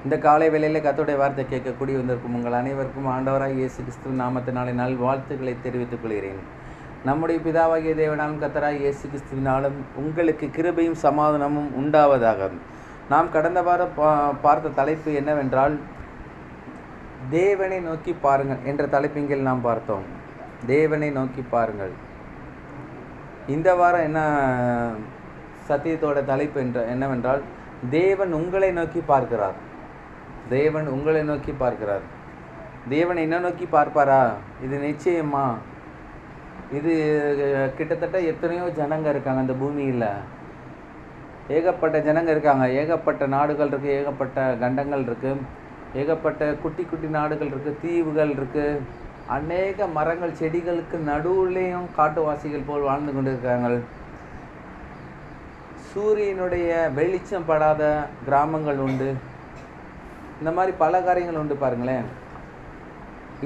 இந்த காலை வேளையில் கர்த்தருடைய வார்த்தை கேட்கக்கூடி வந்திருக்கும் உங்கள் அனைவருக்கும் ஆண்டவராக இயேசு கிறிஸ்துவின் நாமத்தினாலே வாழ்த்துக்களை தெரிவித்துக் கொள்கிறேன். நம்முடைய பிதாவாகிய தேவனாலும் கர்த்தராகிய இயேசு கிறிஸ்துவினாலும் உங்களுக்கு கிருபையும் சமாதானமும் உண்டாவதாக. நாம் கடந்த வாரம் பார்த்த தலைப்பு என்னவென்றால், தேவனை நோக்கி பாருங்கள் என்ற தலைப்பிங்கில் நாம் பார்த்தோம். தேவனை நோக்கி பாருங்கள். இந்த வாரம் என்ன சத்தியத்தோட தலைப்பு என்னவென்றால், தேவன் உங்களை நோக்கி பார்க்கிறார். தேவன் உங்களை நோக்கி பார்க்கிறார். தேவன் என்ன நோக்கி பார்ப்பாரா? இது நிச்சயமா. இது கிட்டத்தட்ட எத்தனையோ ஜனங்க இருக்காங்க அந்த பூமியில். ஏகப்பட்ட ஜனங்க இருக்காங்க, ஏகப்பட்ட நாடுகள் இருக்குது, ஏகப்பட்ட கண்டங்கள் இருக்குது, ஏகப்பட்ட குட்டி குட்டி நாடுகள் இருக்குது, தீவுகள் இருக்குது, அநேக மரங்கள் செடிகளுக்கு நடுவுலேயும் காட்டுவாசிகள் போல் வாழ்ந்து கொண்டு இருக்காங்க. சூரியனுடைய வெளிச்சம் படாத கிராமங்கள் உண்டு. இந்த மாதிரி பல காரியங்கள் உண்டு. பாருங்களேன்,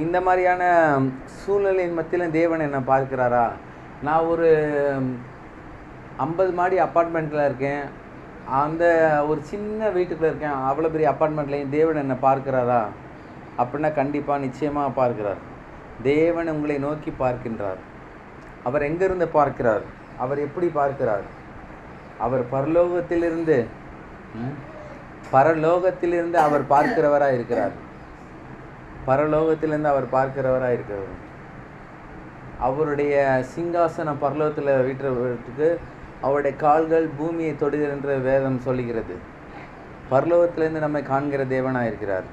இந்த மாதிரியான சூழ்நிலையின் மத்தியில் தேவன் என்ன பார்க்கிறாரா? நான் ஒரு 50 மாடி அப்பார்ட்மெண்ட்டில் இருக்கேன், அந்த ஒரு சின்ன வீட்டுக்குள்ளே இருக்கேன், அவ்வளோ பெரிய அப்பார்ட்மெண்ட்லேயும் தேவன் என்ன பார்க்கிறாரா அப்படின்னா கண்டிப்பாக நிச்சயமாக பார்க்கிறார். தேவன் உங்களை நோக்கி பார்க்கின்றார். அவர் எங்கிருந்து பார்க்கிறார்? அவர் எப்படி பார்க்கிறார்? அவர் பரலோகத்திலிருந்து அவர் பார்க்கிறவராக இருக்கிறார். பரலோகத்திலிருந்து அவர் பார்க்கிறவராக இருக்கிறார். அவருடைய சிங்காசனம் பரலோகத்தில் வீட்டுறதுக்கு அவருடைய கால்கள் பூமியை தொடுகிறது என்று வேதம் சொல்லுகிறது. பரலோகத்திலிருந்து நம்மை காண்கிற தேவனாக இருக்கிறார்.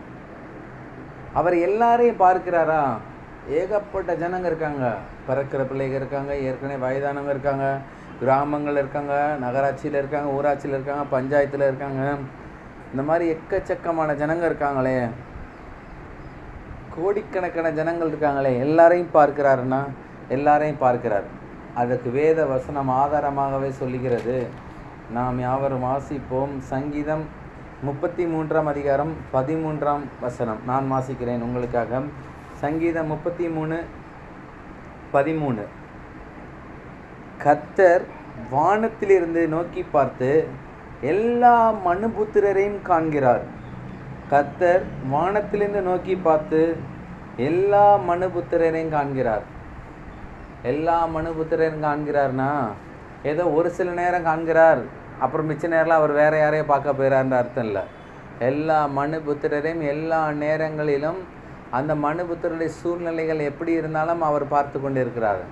அவர் எல்லாரையும் பார்க்கிறாரா? ஏகப்பட்ட ஜனங்க இருக்காங்க, பிறக்கிற பிள்ளைகள் இருக்காங்க, ஏற்கனவே வயதானவங்க இருக்காங்க, கிராமங்கள் இருக்காங்க, நகராட்சியில் இருக்காங்க, ஊராட்சியில் இருக்காங்க, பஞ்சாயத்தில் இருக்காங்க. இந்த மாதிரி எக்கச்சக்கமான ஜனங்க இருக்காங்களே, கோடிக்கணக்கான ஜனங்கள் இருக்காங்களே. எல்லாரையும் பார்க்கிறாருன்னா எல்லாரையும் பார்க்கிறார். அதுக்கு வேத வசனம் ஆதாரமாகவே சொல்லுகிறது. நாம் யாவரும் வாசிப்போம். சங்கீதம் 33 அதிகாரம் 13 நான் வாசிக்கிறேன் உங்களுக்காக. சங்கீதம் 33:13. கர்த்தர் வானத்திலிருந்து நோக்கி பார்த்து எல்லா மனுபுத்திரரையும் காண்கிறார். கர்த்தர் வானத்திலிருந்து நோக்கி பார்த்து எல்லா மனுபுத்திரரையும் காண்கிறார். எல்லா மனுபுத்திரரையும் காண்கிறார்னா ஏதோ ஒரு சில நேரம் காண்கிறார், அப்புறம் மிச்ச நேரத்தில் அவர் வேற யாரையும் பார்க்க போயிறாருன்ற அர்த்தம் இல்லை. எல்லா மனுபுத்திரரையும் எல்லா நேரங்களிலும் அந்த மனுபுத்திரருடைய சூழ்நிலைகள் எப்படி இருந்தாலும் அவர் பார்த்து கொண்டு இருக்கிறார்.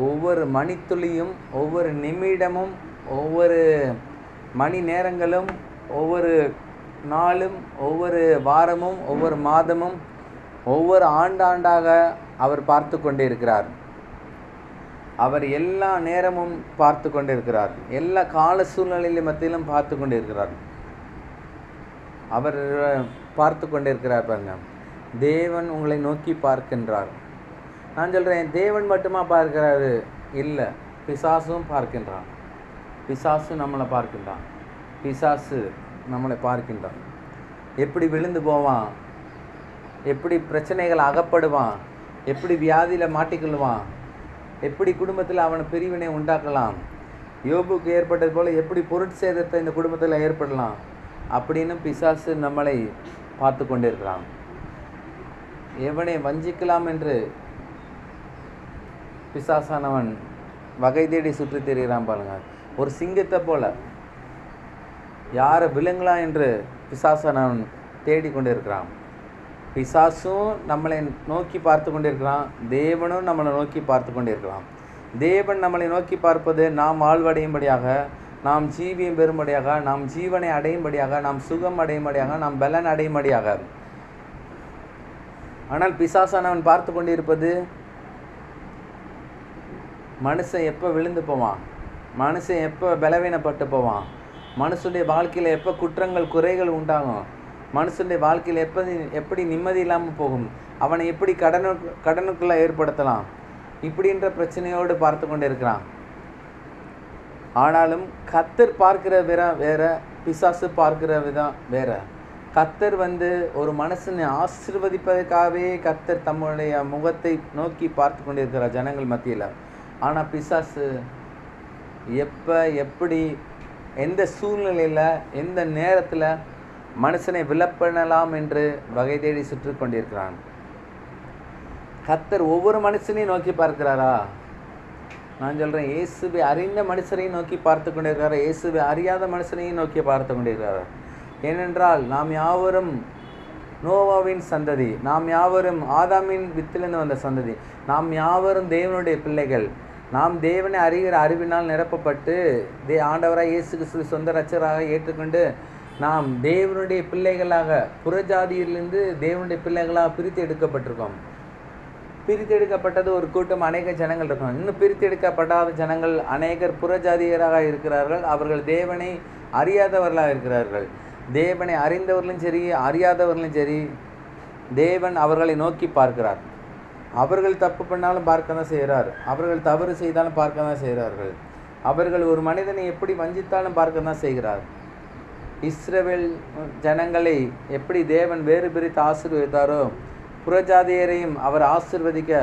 ஒவ்வொரு மணித்துளியும், ஒவ்வொரு நிமிடமும், ஒவ்வொரு மணி நேரங்களும், ஒவ்வொரு நாளும், ஒவ்வொரு வாரமும், ஒவ்வொரு மாதமும், ஒவ்வொரு ஆண்டாண்டாக அவர் பார்த்து கொண்டே இருக்கிறார். அவர் எல்லா நேரமும் பார்த்து கொண்டே இருக்கிறார். எல்லா கால சூழ்நிலையிலும் மத்தியிலும் பார்த்து கொண்டே இருக்கிறார். அவர் பார்த்து கொண்டே இருக்கிறார். பாருங்க, தேவன் உங்களை நோக்கி பார்க்கின்றார். நான் சொல்கிறேன், தேவன் மட்டுமா பார்க்கிறாரு? இல்லை, பிசாசும் பார்க்கின்றான். பிசாசு நம்மளை பார்க்கின்றான். பிசாசு நம்மளை பார்க்கின்றான். எப்படி விழுந்து போவான், எப்படி பிரச்சனைகள் அகப்படுவான், எப்படி வியாதியில் மாட்டிக்கொள்வான், எப்படி குடும்பத்தில் அவனை பிரிவினை உண்டாக்கலாம், யோபுக்கு ஏற்பட்டது போல் எப்படி பொருட்சேதத்தை இந்த குடும்பத்தில் ஏற்படலாம் அப்படின்னு பிசாசு நம்மளை பார்த்து கொண்டிருக்கிறான். எவனை வஞ்சிக்கலாம் என்று பிசாசானவன் வகை தேடி சுற்றி திரிகிறான். பாருங்க, ஒரு சிங்கத்தை போல யாரை விழுங்கலாம் என்று பிசாசானவன் தேடிக்கொண்டு இருக்கிறான். பிசாசும் நம்மளை நோக்கி பார்த்து கொண்டிருக்கிறான், தேவனும் நம்மளை நோக்கி பார்த்து கொண்டிருக்கிறான். தேவன் நம்மளை நோக்கி பார்ப்பது நாம் வாழ்வடையும்படியாக, நாம் ஜீவியம் பெறும்படியாக, நாம் ஜீவனை அடையும்படியாக, நாம் சுகம் அடையும்படியாக, நாம் பலன் அடையும்படியாக. ஆனால் பிசாசானவன் பார்த்து கொண்டிருப்பது மனுஷன் எப்போ விழுந்து போவான், மனுஷன் எப்போ பலவீனப்பட்டு போவான், மனுஷனுடைய வாழ்க்கையில் எப்போ குற்றங்கள் குறைகள் உண்டாகும், மனுஷனுடைய வாழ்க்கையில் எப்படி நிம்மதி இல்லாமல் போகும், அவனை எப்படி கடனுக்குள்ளே ஏற்படுத்தலாம், இப்படின்ற பிரச்சனையோடு பார்த்து கொண்டு இருக்கிறான். ஆனாலும் கர்த்தர் பார்க்கிற வேற, பிசாசு பார்க்கிற விதம் வேற. கர்த்தர் ஒரு மனுஷனை ஆசீர்வதிப்பதற்காகவே கர்த்தர் தம்முடைய முகத்தை நோக்கி பார்த்து கொண்டிருக்கிறார் ஜனங்கள் மத்தியில். ஆனால் பிசாசு எப்போ எப்படி எந்த சூழ்நிலையில் எந்த நேரத்தில் மனுஷனை விலப்பண்ணலாம் என்று வகை தேடி சுற்றி கொண்டிருக்கிறான். கர்த்தர் ஒவ்வொரு மனுஷனையும் நோக்கி பார்க்கிறாரா? நான் சொல்கிறேன், இயேசுவை அறிந்த மனுஷனையும் நோக்கி பார்த்து கொண்டிருக்கிறாரா? இயேசுவை அறியாத மனுஷனையும் நோக்கி பார்த்து கொண்டிருக்கிறாரா? ஏனென்றால் நாம் யாவரும் நோவாவின் சந்ததி, நாம் யாவரும் ஆதாமின் வித்திலிருந்து வந்த சந்ததி, நாம் யாவரும் தேவனுடைய பிள்ளைகள். நாம் தேவனை அறிகிற அறிவினால் நிரப்பப்பட்டு ஆண்டவராக இயேசு கிறிஸ்து சொந்த இரட்சகராக ஏற்றுக்கொண்டு நாம் தேவனுடைய பிள்ளைகளாக, புறஜாதியிலிருந்து தேவனுடைய பிள்ளைகளாக பிரித்து எடுக்கப்பட்டிருக்கோம். பிரித்து எடுக்கப்பட்டது ஒரு கூட்டம், அநேக ஜனங்கள் இருக்கும். இன்னும் பிரித்து எடுக்கப்படாத ஜனங்கள் அநேகர் புறஜாதியராக இருக்கிறார்கள். அவர்கள் தேவனை அறியாதவர்களாக இருக்கிறார்கள். தேவனை அறிந்தவர்களும் சரி, அறியாதவர்களும் சரி, தேவன் அவர்களை நோக்கி பார்க்கிறார். அவர்கள் தப்பு பண்ணாலும் பார்க்க தான் செய்கிறார். அவர்கள் தவறு செய்தாலும் பார்க்க தான் செய்கிறார்கள். அவர்கள் ஒரு மனிதனை எப்படி வஞ்சித்தாலும் பார்க்க தான் செய்கிறார். இஸ்ரவேல் ஜனங்களை எப்படி தேவன் வேறு பிரித்து ஆசீர்வதித்தாரோ, புறஜாதியரையும் அவர் ஆசீர்வதிக்க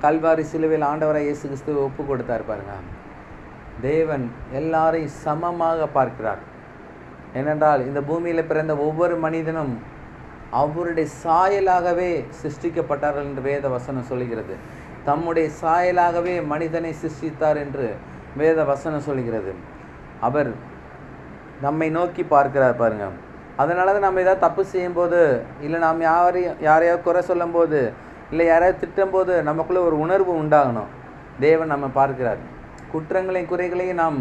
கல்வாரி சிலுவையில் ஆண்டவராக இயேசு கிறிஸ்துவை ஒப்பு கொடுத்தார். பாருங்க, தேவன் எல்லாரையும் சமமாக பார்க்கிறார். ஏனென்றால் இந்த பூமியில் பிறந்த ஒவ்வொரு மனிதனும் அவருடைய சாயலாகவே சிருஷ்டிக்கப்பட்டார்கள் என்று வேத வசனம் சொல்கிறது. தம்முடைய சாயலாகவே மனிதனை சிருஷ்டித்தார் என்று வேத வசனம் சொல்கிறது. அவர் நம்மை நோக்கி பார்க்கிறார். பாருங்க, அதனால தான் நம்ம ஏதாவது தப்பு செய்யும்போது, இல்லை நாம் யாரையாவது குறை சொல்லும் போது, இல்லை யாரையாவது திட்டும்போது நமக்குள்ளே ஒரு உணர்வு உண்டாகணும். தேவன் நம்ம பார்க்கிறார். குற்றங்களையும் குறைகளையும் நாம்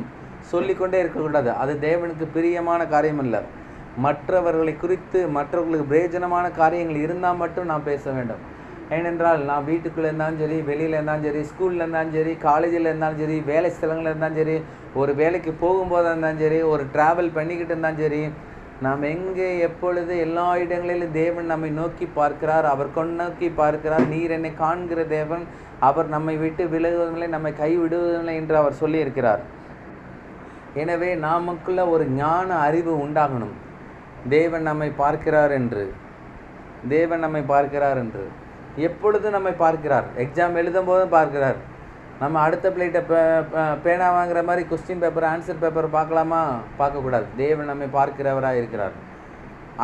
சொல்லிக்கொண்டே இருக்கக்கூடாது. அது தேவனுக்கு பிரியமான காரியம் இல்லை. மற்றவர்களை குறித்து, மற்றவர்களுக்கு பிரயோஜனமான காரியங்கள் இருந்தால் மட்டும் நாம் பேச வேண்டும். ஏனென்றால் நான் வீட்டுக்குள்ளே இருந்தாலும் சரி, வெளியில் இருந்தாலும் சரி, ஸ்கூலில் இருந்தாலும் சரி, காலேஜில் இருந்தாலும் சரி, வேலை ஸ்தலங்களில் இருந்தாலும் சரி, ஒரு வேலைக்கு போகும்போது இருந்தாலும் சரி, ஒரு ட்ராவல் பண்ணிக்கிட்டு இருந்தாலும் சரி, நாம் எங்கே எப்பொழுது எல்லா இடங்களிலும் தேவன் நம்மை நோக்கி பார்க்கிறார். அவர் நோக்கி பார்க்கிறார். நீர் என்னை காண்கிற தேவன், அவர் நம்மை விட்டு விலகுவதில்லை, நம்மை கைவிடுவதில்லை என்று அவர் சொல்லியிருக்கிறார். எனவே நமக்குள்ள ஒரு ஞான அறிவு உண்டாகணும். தேவன் நம்மை பார்க்கிறார் என்று, தேவன் நம்மை பார்க்கிறார் என்று. எப்பொழுது நம்மை பார்க்கிறார்? எக்ஸாம் எழுதும் போதும் பார்க்கிறார். நம்ம அடுத்த பிள்ளைகிட்ட பேனா வாங்குற மாதிரி கொஸ்டின் பேப்பர், ஆன்சர் பேப்பர் பார்க்கலாமா? பார்க்கக்கூடாது. தேவன் நம்மை பார்க்கிறவராக இருக்கிறார்.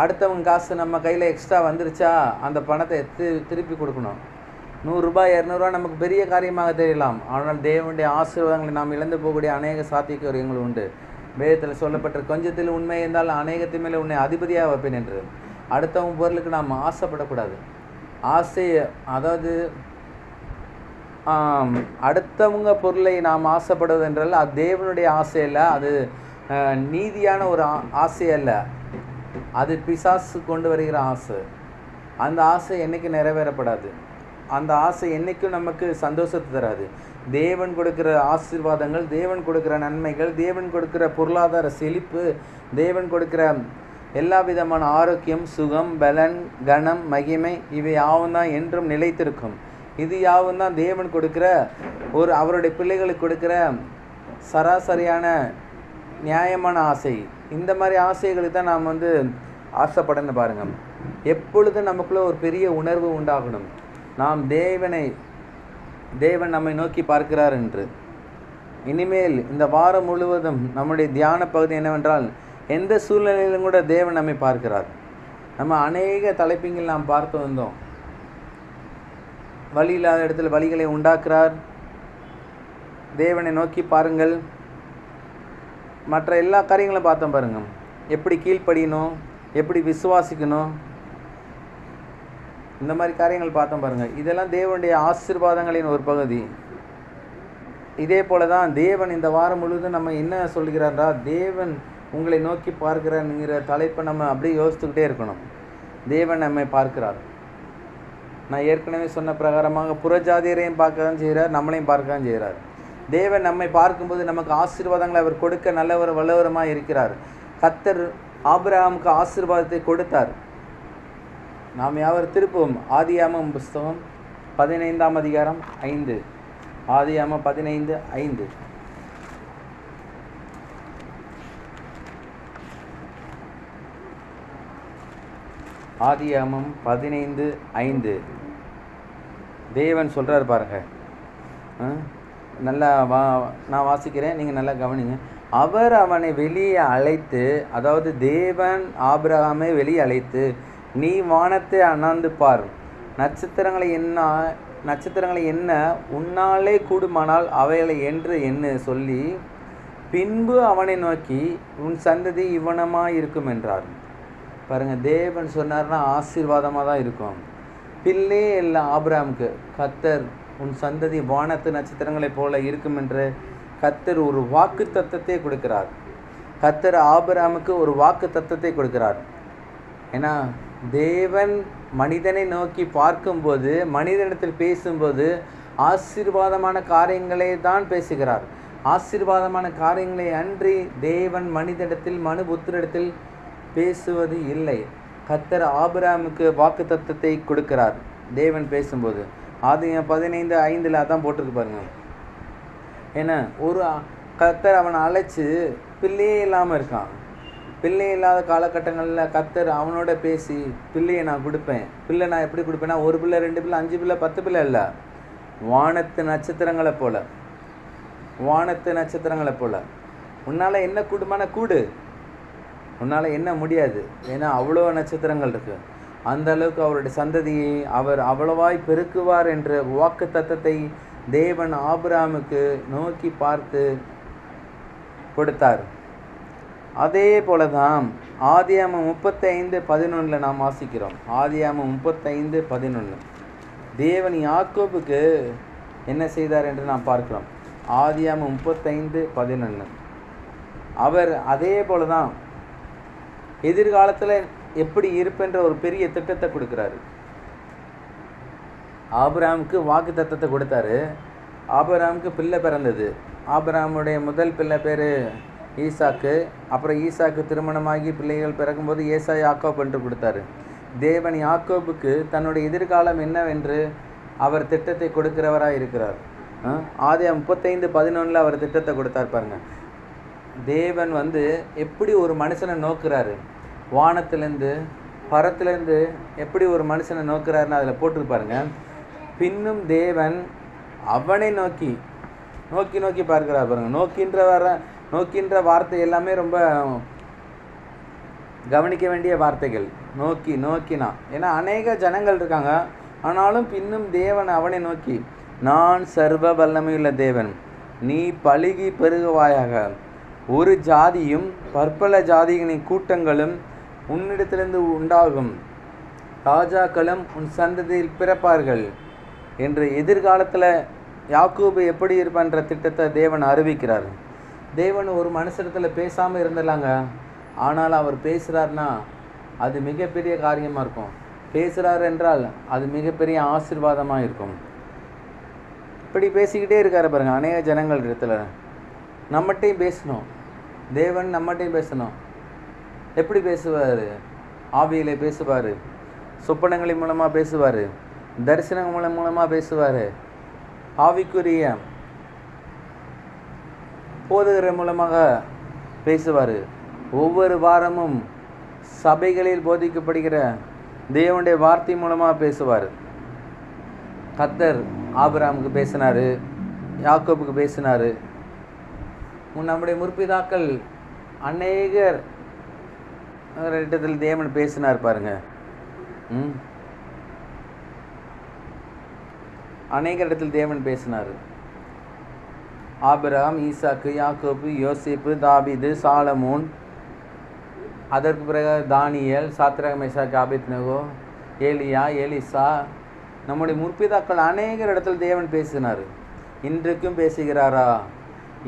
அடுத்தவங்க காசு நம்ம கையில் எக்ஸ்ட்ரா வந்துருச்சா, அந்த பணத்தை திருப்பி கொடுக்கணும். 100 ரூபாய் 200 நமக்கு பெரிய காரியமாக தெரியலாம். ஆனால் தேவனுடைய ஆசீர்வாதங்களை நாம் இழந்து போகக்கூடிய அநேக சாத்தியக்கூறுகள் உண்டு. வேதத்தில் சொல்லப்பட்ட கொஞ்சத்தில் உண்மை இருந்தால் அநேகத்தின் மேலே உன்னை அதிபதியாக வைப்பேன் என்று. அடுத்தவங்க பொருளுக்கு நாம் ஆசைப்படக்கூடாது. ஆசை, அதாவது அடுத்தவங்க பொருளை நாம் ஆசைப்படுவது என்றால் அது தேவனுடைய ஆசை அல்ல, அது நீதியான ஒரு ஆசை அல்ல, அது பிசாசு கொண்டு வருகிற ஆசை. அந்த ஆசை என்றைக்கும் நிறைவேறப்படாது. அந்த ஆசை என்றைக்கும் நமக்கு சந்தோஷத்தை தராது. தேவன் கொடுக்கிற ஆசீர்வாதங்கள், தேவன் கொடுக்கிற நன்மைகள், தேவன் கொடுக்கிற பொருளாதார செழிப்பு, தேவன் கொடுக்கிற எல்லா விதமான ஆரோக்கியம், சுகம், பலன், கனம், மகிமை, இவை யாவும் தான் என்றும் நிலைத்திருக்கும். இது யாவும் தான் தேவன் கொடுக்கிற அவருடைய பிள்ளைகளுக்கு கொடுக்கிற சராசரியான நியாயமான ஆசை. இந்த மாதிரி ஆசைகளுக்கு தான் நாம் ஆசைப்படணும். பாருங்கள், எப்பொழுதும் நமக்குள்ள ஒரு பெரிய உணர்வு உண்டாகணும். நாம் தேவன் நம்மை நோக்கி பார்க்கிறார் என்று. இனிமேல் இந்த வாரம் முழுவதும் நம்முடைய தியான பகுதி என்னவென்றால், எந்த சூழ்நிலையிலும் கூட தேவன் நம்மை பார்க்கிறார். நம்ம அநேக தலைப்பிங்கள் நாம் பார்த்து வந்தோம். வழி இல்லாத இடத்துல வழிகளை உண்டாக்குறார். தேவனை நோக்கி பாருங்கள். மற்ற எல்லா காரியங்களும் பார்த்தோம். பாருங்கள், எப்படி கீழ்ப்படியணும், எப்படி விசுவாசிக்கணும், இந்த மாதிரி காரியங்கள் பார்த்தோம். பாருங்கள், இதெல்லாம் தேவனுடைய ஆசீர்வாதங்களின் ஒரு பகுதி. இதே போல தான் தேவன் இந்த வாரம் முழுவதும் நம்ம என்ன சொல்கிறாரா, தேவன் உங்களை நோக்கி பார்க்கிறாருங்கிற தலைப்பை நம்ம அப்படியே யோசித்துக்கிட்டே இருக்கணும். தேவன் நம்மை பார்க்கிறார். நான் ஏற்கனவே சொன்ன பிரகாரமாக புறஜாதியரையும் பார்க்க தான் செய்கிறார், நம்மளையும் பார்க்க தான் செய்கிறார். தேவன் நம்மை பார்க்கும்போது நமக்கு ஆசீர்வாதங்களை அவர் கொடுக்க நல்லவர் வல்லவரமாக இருக்கிறார். கர்த்தர் ஆபிரகாமுக்கு ஆசீர்வாதத்தை கொடுத்தார். நாம் யாவர் திருப்புவோம். ஆதியாகமம் புஸ்தகம் 15ஆம் அதிகாரம் 5. ஆதியாகமம் 15:5. ஆதியாகமம் 15:5. தேவன் சொல்கிறார் பாருங்க, நல்லா நான் வாசிக்கிறேன், நீங்கள் நல்லா கவனிங்க. அவர் அவனை வெளியே அழைத்து, அதாவது தேவன் ஆபிரகாமை வெளியே அழைத்து, நீ வானத்தை அண்ணாந்து பார், நட்சத்திரங்களை என்ன உன்னாலே கூடுமானால் அவைகளை என்று எண்ணு சொல்லி, பின்பு அவனை நோக்கி உன் சந்ததி இவ்வனமாக இருக்கும் என்றார். பாருங்கள், தேவன் சொன்னார்னா ஆசீர்வாதமாக தான் இருக்கும். பிள்ளை இல்லை ஆபிரகாமுக்கு. கர்த்தர் உன் சந்ததி வானத்து நட்சத்திரங்களைப் போல இருக்கும் என்று கர்த்தர் ஒரு வாக்கு தத்தத்தை கொடுக்கிறார். கர்த்தர் ஆபிரகாமுக்கு ஒரு வாக்கு தத்தத்தை கொடுக்கிறார். ஏன்னா தேவன் மனிதனை நோக்கி பார்க்கும்போது, மனிதனிடத்தில் பேசும்போது ஆசீர்வாதமான காரியங்களை தான் பேசுகிறார். ஆசீர்வாதமான காரியங்களை அன்றி தேவன் மனிதனிடத்தில் மனுபுத்திரிடத்தில் பேசுவது இல்லை. கர்த்தர் ஆபிரகாமுக்கு வாக்கு தத்தத்தை கொடுக்கிறார் தேவன் பேசும்போது. ஆதியாகமம் 15:5 அதான் போட்டிருக்கு பாருங்க. ஏன்னா ஒரு கர்த்தர் அவனை அழைச்சி பிள்ளையே இல்லாமல் இருக்கான். பிள்ளை இல்லாத காலகட்டங்களில் கர்த்தர் அவனோட பேசி, பிள்ளையை நான் கொடுப்பேன். பிள்ளை நான் எப்படி கொடுப்பேன்னா, 1 பிள்ளை 2 பிள்ளை 5 பிள்ளை 10 பிள்ளை இல்லை, வானத்து நட்சத்திரங்களை போல. வானத்து நட்சத்திரங்களை போல. உன்னால் என்ன கூடுமான கூடு, உன்னால் என்ன முடியாது. ஏன்னா அவ்வளோ நட்சத்திரங்கள் இருக்குது. அந்த அளவுக்கு அவருடைய சந்ததியை அவர் அவ்வளவாய் பெருக்குவார் என்ற வாக்கு தத்தத்தை தேவன் ஆபிரகாமுக்கு நோக்கி பார்த்து கொடுத்தார். அதே போல தான் ஆதியாகமம் 35:11 நாம் வாசிக்கிறோம். ஆதியாகமம் 35:11 தேவன் யாக்கோபுக்கு என்ன செய்தார் என்று நாம் பார்க்கிறோம். ஆதியாகமம் 35:11 அவர் அதே போல தான் எதிர்காலத்தில் எப்படி இருப்பென்ற ஒரு பெரிய திட்டத்தை கொடுக்குறாரு. ஆபிரகாமுக்கு வாக்கு தத்தத்தை கொடுத்தாரு. ஆபிரகாமுக்கு பிள்ளை பிறந்தது. ஆபிரகாமுடைய முதல் பிள்ளை பேர் ஈசாக்கு. அப்புறம் ஈசாக்கு திருமணமாகி பிள்ளைகள் பிறக்கும்போது ஏசா யாக்கோப் என்று கொடுத்தாரு. தேவன் யாக்கோபுக்கு தன்னுடைய எதிர்காலம் என்னவென்று அவர் திட்டத்தை கொடுக்கிறவராக இருக்கிறார். ஆதியாகமம் 35:11 அவர் திட்டத்தை கொடுத்தார் பாருங்க. தேவன் எப்படி ஒரு மனுஷனை நோக்குறாரு, வானத்திலேருந்து பரத்திலேருந்து எப்படி ஒரு மனுஷனை நோக்குறாருன்னு அதில் போட்டிருப்பாருங்க. பின்னும் தேவன் அவனை நோக்கி நோக்கி பார்க்கிறார் பாருங்க. நோக்கின்ற வார்த்தை எல்லாமே ரொம்ப கவனிக்க வேண்டிய வார்த்தைகள். நோக்கினா ஏன்னா அநேக ஜனங்கள் இருக்காங்க. ஆனாலும் பின்னும் தேவன் அவனை நோக்கி, நான் சர்வ வல்லமையுள்ள தேவன், நீ பலுகி பெருகுவாயாக, ஒரு ஜாதியும் பற்பல ஜாதிகளின் கூட்டங்களும் உன்னிடத்திலிருந்து உண்டாகும், ராஜாக்களும் உன் சந்ததியில் பிறப்பார்கள் என்று எதிர்காலத்தில் யாக்கோபு எப்படி இருப்பான்ற திட்டத்தை தேவன் அறிவிக்கிறார். தேவன் ஒரு மனுஷத்தில் பேசாமல் இருந்துடலாங்க. ஆனால் அவர் பேசுகிறார்னா அது மிகப்பெரிய காரியமாக இருக்கும். பேசுகிறார் என்றால் அது மிகப்பெரிய ஆசீர்வாதமாக இருக்கும். இப்படி பேசிக்கிட்டே இருக்காரு பாருங்க. அநேக ஜனங்கள் இடத்துல நம்மகிட்டையும் பேசணும். தேவன் நம்மகிட்டையும் பேசணும். எப்படி பேசுவார்? ஆவியிலே பேசுவார், சொப்பனங்களின் மூலமாக பேசுவார், தரிசனங்கள் மூலமாக பேசுவார், ஆவிக்குரிய போதகர் மூலமாக பேசுவார். ஒவ்வொரு வாரமும் சபைகளில் போதிக்கப்படுகிற தேவனுடைய வார்த்தை மூலமாக பேசுவார். கர்த்தர் ஆபிரகாமுக்கு பேசினார், யாக்கோபுக்கு பேசினார். நம்முடைய முற்பிதாக்கள் அநேகர் இடத்தில் தேவன் பேசினார் பாருங்க. அநேக இடத்தில் தேவன் பேசினார். ஆபிரகாம், ஈசாக்கு, யாக்கோபு, யோசேப்பு, தாவீது, சாலமோன், அதற்கு பிறகு தானியேல், சாத்ராக், மேஷாக், ஆபேத்நேகோ, ஏலியா, எலிசா, நம்முடைய முற்பிதாக்கள் அநேகர் இடத்தில் தேவன் பேசினார். இன்றைக்கும் பேசுகிறாரா?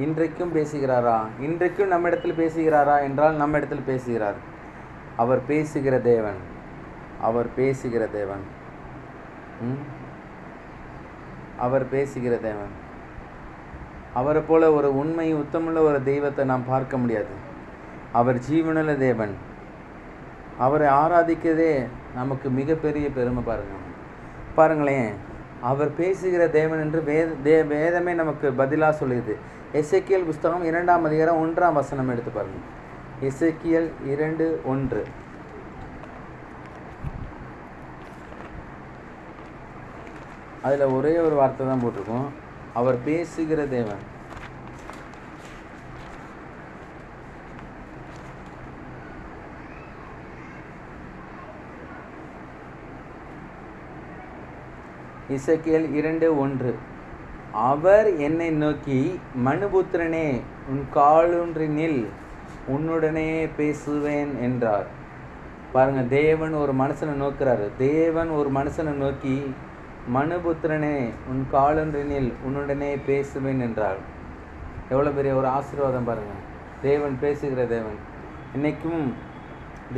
இன்றைக்கும் பேசுகிறாரா? இன்றைக்கும் நம்ம இடத்தில் பேசுகிறாரா என்றால் நம்ம இடத்தில் பேசுகிறார். அவர் பேசுகிற தேவன். அவர் பேசுகிற தேவன். அவர் பேசுகிற தேவன். அவரை போல ஒரு உண்மை உத்தமுள்ள ஒரு தெய்வத்தை நாம் பார்க்க முடியாது. அவர் ஜீவனுள்ள தேவன். அவரை ஆராதிக்கிறதே நமக்கு மிகப்பெரிய பெருமை. பாருங்களேன், அவர் பேசுகிற தேவன் என்று வேதமே நமக்கு பதிலாக சொல்லுது. எசேக்கியேல் புஸ்தகம் 2ஆம் அதிகாரம் 1ஆம் வசனம் எடுத்து பாருங்கள். எசேக்கியேல் 2:1. அதில் ஒரே ஒரு வார்த்தை தான் போட்டிருக்கோம். அவர் பேசுகிற தேவன். எசேக்கியேல் 2:1. அவர் என்னை நோக்கி, மனுபுத்திரனே, உன் காலூன்றி நில், உன்னுடனே பேசுவேன் என்றார். பாருங்க, தேவன் ஒரு மனுஷனை நோக்கிறாரு. தேவன் ஒரு மனுஷனை நோக்கி, மனுபுத்திரனே, உன் காலூன்றி நில், உன்னுடனே பேசுவேன் என்றார். எவ்வளோ பெரிய ஒரு ஆசீர்வாதம் பாருங்க. தேவன் பேசுகிற தேவன். இன்றைக்கும்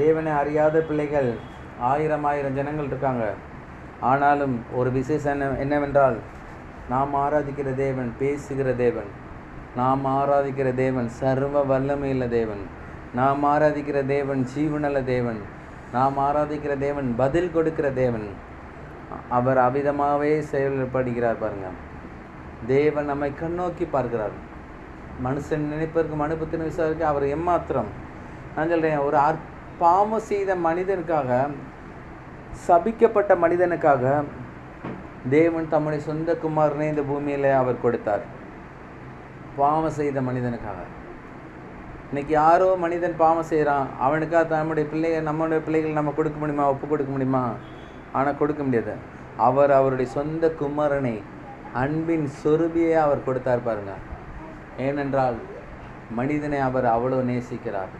தேவனை அறியாத பிள்ளைகள் 1000 ஜனங்கள் இருக்காங்க. ஆனாலும் ஒரு விசேஷம் என்னவென்றால், நாம் ஆராதிக்கிற தேவன் பேசுகிற தேவன். நாம் ஆராதிக்கிற தேவன் சர்வ வல்லமையுள்ள தேவன். நாம் ஆராதிக்கிற தேவன் ஜீவனுள்ள தேவன். நாம் ஆராதிக்கிற தேவன் பதில் கொடுக்கிற தேவன். அவர் அவிதமாகவே செயல்படுகிறார் பாருங்க. தேவன் நம்மை கண்ணோக்கி பார்க்கிறார். மனுஷன் நினைப்பதற்கு மனுபுத்திரன் விசாரிக்க அவர் எம்மாத்திரம். நான் சொல்கிறேன், ஒரு பாவம் செய்த மனிதனுக்காக, சபிக்கப்பட்ட மனிதனுக்காக தேவன் தம்முடைய சொந்த குமாரனை இந்த பூமியில் அவர் கொடுத்தார். பாவம் செய்த மனிதனுக்காக. இன்னைக்கு யாரோ மனிதன் பாவம் செய்கிறான், அவனுக்காக நம்முடைய பிள்ளைகள் நம்ம கொடுக்க முடியுமா? ஒப்பு கொடுக்க முடியுமா? ஆனால் கொடுக்க முடியாது. அவர் அவருடைய சொந்த குமாரனை, அன்பின் சொருபியை அவர் கொடுத்தார் பாருங்க. ஏனென்றால் மனிதனை அவர் அவ்வளோ நேசிக்கிறார்.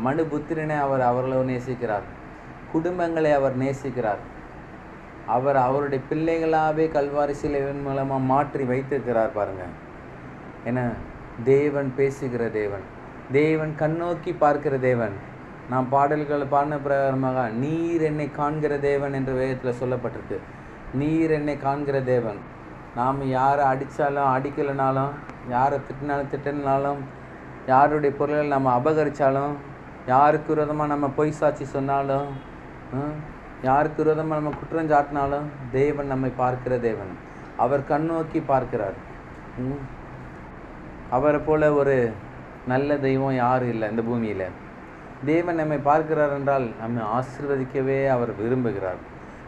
மனுபுத்திரனை அவர் அவ்வளோ நேசிக்கிறார். குடும்பங்களை அவர் நேசிக்கிறார். அவர் அவருடைய பிள்ளைகளாகவே கல்வாரி சிலுவையின் மூலமாக மாற்றி வைத்திருக்கிறார் பாருங்க. ஏன்னா தேவன் பேசுகிற தேவன், தேவன் கண்ணோக்கி பார்க்கிற தேவன். நாம் பாடல்கள் பாடின பிரகாரமாக நீர் என்னை காண்கிற தேவன் என்று வேதத்தில் சொல்லப்பட்டிருக்கு. நீர் என்னை காண்கிற தேவன். நாம் யாரை அடித்தாலும் அடிக்கலைனாலும், யாரை திட்டினாலும், யாருடைய பொருளை நம்ம அபகரித்தாலும், யாருக்கு விரோதமாக நம்ம பொய் சாட்சி சொன்னாலும், யாருக்கு விரோதமாக நம்ம குற்றம் சாட்டினாலும், தேவன் நம்மை பார்க்கிற தேவன். அவர் கண்ணோக்கி பார்க்கிறார். அவரை போல ஒரு நல்ல தெய்வம் யாரும் இல்லை இந்த பூமியில். தேவன் நம்மை பார்க்கிறார் என்றால் நம்மை ஆசீர்வதிக்கவே அவர் விரும்புகிறார்.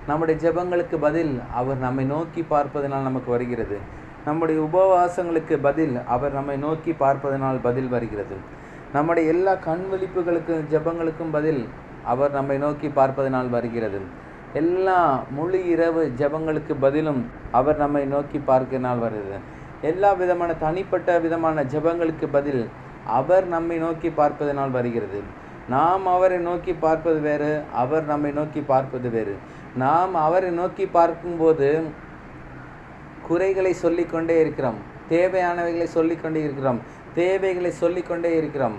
நம்முடைய ஜெபங்களுக்கு பதில் அவர் நம்மை நோக்கி பார்ப்பதனால் நமக்கு வருகிறது. நம்முடைய உபவாசங்களுக்கு பதில் அவர் நம்மை நோக்கி பார்ப்பதனால் பதில் வருகிறது. நம்முடைய எல்லா கண்விழிப்புகளுக்கும் ஜெபங்களுக்கும் பதில் அவர் நம்மை நோக்கி பார்ப்பதனால் வருகிறது. எல்லா முழு இரவு ஜெபங்களுக்கு பதிலும் அவர் நம்மை நோக்கி பார்க்கிறனால் வருகிறது. எல்லா விதமான தனிப்பட்ட விதமான ஜெபங்களுக்கு பதில் அவர் நம்மை நோக்கி பார்ப்பதனால் வருகிறது. நாம் அவரை நோக்கி பார்ப்பது வேறு, அவர் நம்மை நோக்கி பார்ப்பது வேறு. நாம் அவரை நோக்கி பார்க்கும்போது குறைகளை சொல்லிக்கொண்டே இருக்கிறோம், தேவையானவைகளை சொல்லிக்கொண்டே இருக்கிறோம், தேவைகளை சொல்லிக்கொண்டே இருக்கிறோம்.